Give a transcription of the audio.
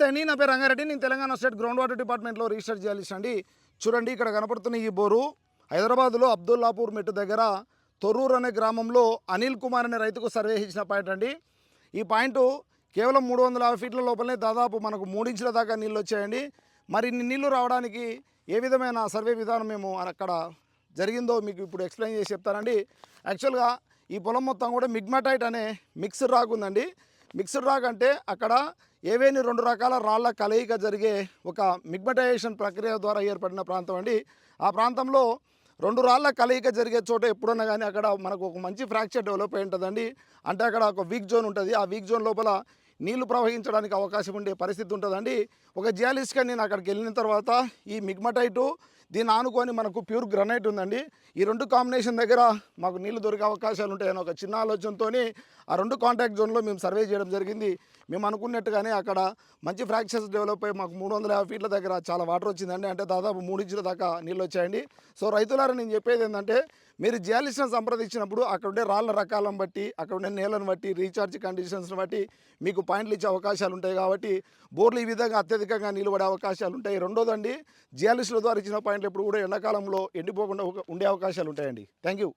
నమస్తే అండి. నా పేరు రంగారెడ్డి. నేను తెలంగాణ స్టేట్ గ్రౌండ్ వాటర్ డిపార్ట్మెంట్లో రీసెర్చ్ జర్నలిస్ట్ అండి. చూడండి, ఇక్కడ కనపడుతున్న ఈ బోరు హైదరాబాద్లో అబ్దుల్లాపూర్ మెట్టు దగ్గర తొర్రూరు అనే గ్రామంలో అనిల్ కుమార్ అనే రైతుకు సర్వే ఇచ్చిన పాయింట్ అండి. ఈ పాయింట్ కేవలం 350 ఫీట్ల లోపలనే దాదాపు మనకు 3 ఇంచుల దాకా నీళ్ళు వచ్చాయండి. మరి ఇన్ని నీళ్లు రావడానికి ఏ విధమైన సర్వే విధానం మేము అక్కడ జరిగిందో మీకు ఇప్పుడు ఎక్స్ప్లెయిన్ చేసి చెప్తానండి. యాక్చువల్గా ఈ పొలం మొత్తం కూడా మిగ్మాటైట్ అనే మిక్స్డ్ రాక్ ఉందండి. మిక్స్డ్ రాక్ అంటే అక్కడ ఏవేని 2 రకాల రాళ్ల కలయిక జరిగే ఒక మిగ్మటైజేషన్ ప్రక్రియ ద్వారా ఏర్పడిన ప్రాంతం అండి. ఆ ప్రాంతంలో 2 రాళ్ల కలయిక జరిగే చోట ఎప్పుడన్నా కానీ అక్కడ మనకు ఒక మంచి ఫ్రాక్చర్ డెవలప్ అయి ఉంటుందండి. అంటే అక్కడ ఒక వీక్ జోన్ ఉంటుంది. ఆ వీక్ జోన్ లోపల నీళ్లు ప్రవహించడానికి అవకాశం ఉండే పరిస్థితి ఉంటుందండి. ఒక జియాలిస్ట్గా నేను అక్కడికి వెళ్ళిన తర్వాత ఈ మిగ్మటైటు దీన్ని ఆనుకొని మనకు ప్యూర్ గ్రనైట్ ఉందండి. ఈ 2 కాంబినేషన్ దగ్గర మాకు నీళ్లు దొరికే అవకాశాలు ఉంటాయని ఒక చిన్న ఆలోచనతో ఆ 2 కాంటాక్ట్ జోన్లో మేము సర్వే చేయడం జరిగింది. మేము అనుకున్నట్టుగానే అక్కడ మంచి ఫ్రాక్చర్స్ డెవలప్ అయ్యి మాకు 350 ఫీట్ల దగ్గర చాలా వాటర్ వచ్చిందండి. అంటే దాదాపు 3 ఇంచుల దాకా నీళ్ళు వచ్చాయండి. సో రైతులారా, నేను చెప్పేది ఏంటంటే, మీరు జియాలిస్ట్ని సంప్రదించినప్పుడు అక్కడ ఉండే రాళ్ళ రకాలను బట్టి, అక్కడ ఉండే నేలను బట్టి, రీఛార్జ్ కండిషన్స్ని బట్టి మీకు పాయింట్లు ఇచ్చే అవకాశాలు ఉంటాయి. కాబట్టి బోర్లు ఈ విధంగా అత్యధికంగా నిలబడే అవకాశాలు ఉంటాయి. రెండోదండి, జియాలిస్టుల ద్వారా ఇచ్చిన పాయింట్లు ఎప్పుడు కూడా ఎండాకాలంలో ఎండిపోకుండా ఉండే అవకాశాలు ఉంటాయండి. Thank you.